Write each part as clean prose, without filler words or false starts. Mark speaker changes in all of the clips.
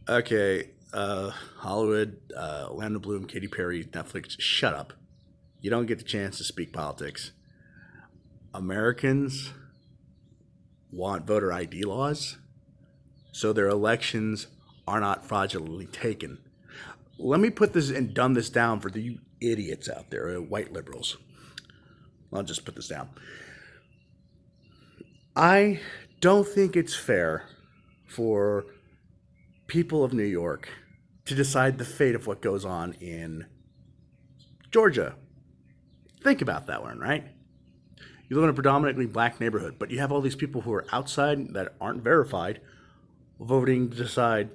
Speaker 1: Okay, Hollywood, Orlando Bloom, Katy Perry, Netflix, shut up. You don't get the chance to speak politics. Americans want voter ID laws so their elections are not fraudulently taken. Let me put this and dumb this down for the idiots out there, white liberals. I'll just put this down. I don't think it's fair for people of New York to decide the fate of what goes on in Georgia. Think about that one, right? You live in a predominantly black neighborhood, but you have all these people who are outside that aren't verified voting to decide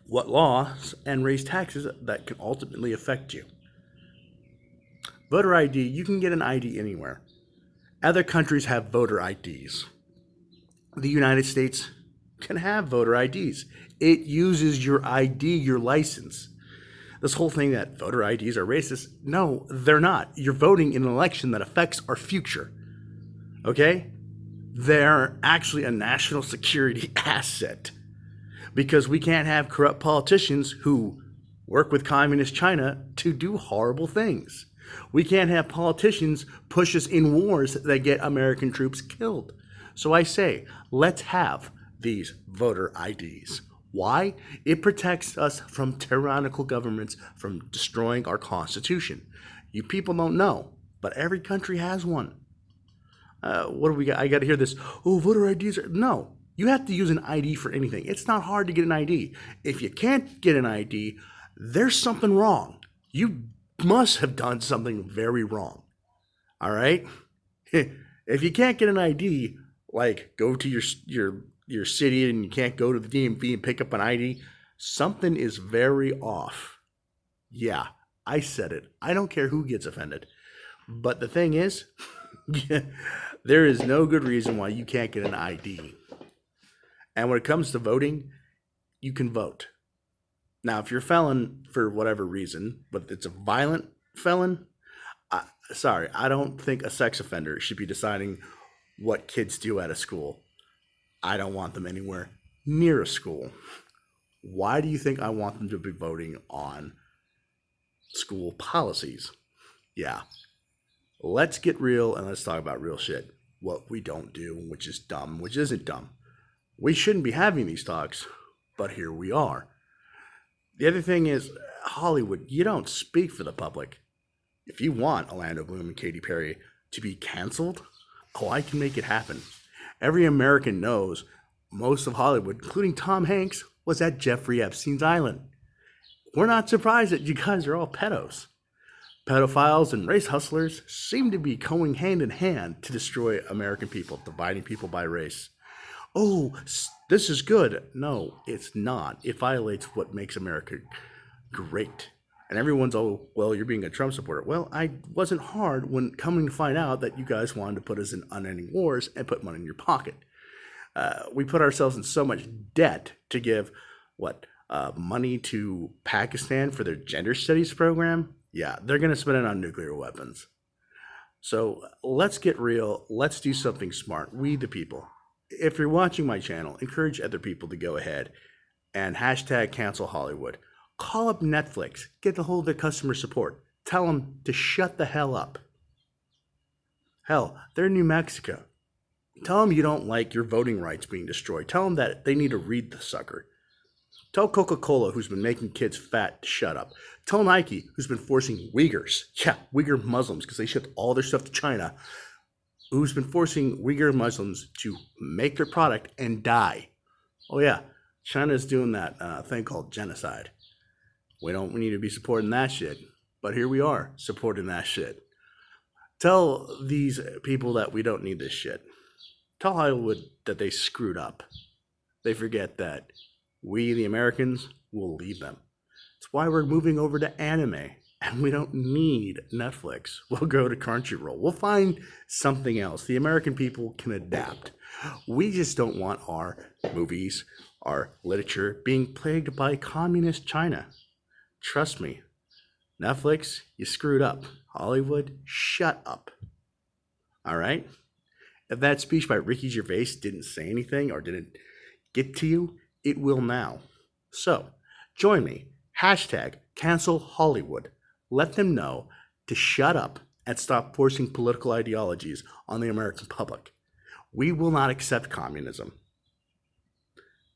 Speaker 1: what laws and raise taxes that can ultimately affect you. Voter ID, you can get an ID anywhere. Other countries have voter IDs. The United States can have voter IDs. It uses your ID, your license. This whole thing that voter IDs are racist, no, they're not. You're voting in an election that affects our future. Okay? They're actually a national security asset because we can't have corrupt politicians who work with communist China to do horrible things. We can't have politicians push us in wars that get American troops killed. So I say, let's have these voter IDs. Why? It protects us from tyrannical governments from destroying our Constitution. You people don't know, but every country has one. What do we got? I got to hear this. Oh, voter IDs are. No, you have to use an ID for anything. It's not hard to get an ID. If you can't get an ID, there's something wrong. You must have done something very wrong. All right? If you can't get an ID, like go to your city and you can't go to the DMV and pick up an ID, something is very off. Yeah, I said it. I don't care who gets offended. But the thing is, there is no good reason why you can't get an ID. And when it comes to voting, you can vote. Now, if you're a felon for whatever reason, but it's a violent felon, sorry, I don't think a sex offender should be deciding what kids do at a school. I don't want them anywhere near a school. Why do you think I want them to be voting on school policies? Yeah. Let's get real and let's talk about real shit. What we don't do, which is dumb, which isn't dumb. We shouldn't be having these talks, but here we are. The other thing is, Hollywood, you don't speak for the public. If you want Orlando Bloom and Katy Perry to be canceled, oh, I can make it happen. Every American knows most of Hollywood, including Tom Hanks, was at Jeffrey Epstein's island. We're not surprised that you guys are all pedos. Pedophiles and race hustlers seem to be going hand in hand to destroy American people, dividing people by race. Oh, this is good. No, it's not. It violates what makes America great. And everyone's, oh, well, you're being a Trump supporter. Well, I wasn't hard when coming to find out that you guys wanted to put us in unending wars and put money in your pocket. We put ourselves in so much debt to give, money to Pakistan for their gender studies program? Yeah, they're going to spend it on nuclear weapons. So let's get real. Let's do something smart. We, the people. If you're watching my channel, encourage other people to go ahead and hashtag cancel Hollywood. Call up Netflix. Get a hold of their customer support. Tell them to shut the hell up. Hell, they're in New Mexico. Tell them you don't like your voting rights being destroyed. Tell them that they need to read the sucker. Tell Coca-Cola, who's been making kids fat, to shut up. Tell Nike, who's been forcing Uyghur Muslims, because they shipped all their stuff to China, who's been forcing Uyghur Muslims to make their product and die. Oh yeah, China's doing that thing called genocide. We need to be supporting that shit. But here we are, supporting that shit. Tell these people that we don't need this shit. Tell Hollywood that they screwed up. They forget that we, the Americans, will lead them. That's why we're moving over to anime. And we don't need Netflix. We'll go to Crunchyroll. We'll find something else. The American people can adapt. We just don't want our movies, our literature being plagued by communist China. Trust me. Netflix, you screwed up. Hollywood, shut up. All right? If that speech by Ricky Gervais didn't say anything or didn't get to you, it will now. So, join me. Hashtag cancel Hollywood. Let them know to shut up and stop forcing political ideologies on the American public. We will not accept communism.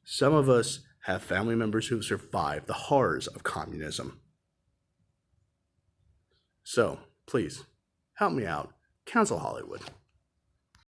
Speaker 1: Some of us have family members who've survived the horrors of communism. So, please, help me out. Cancel Hollywood.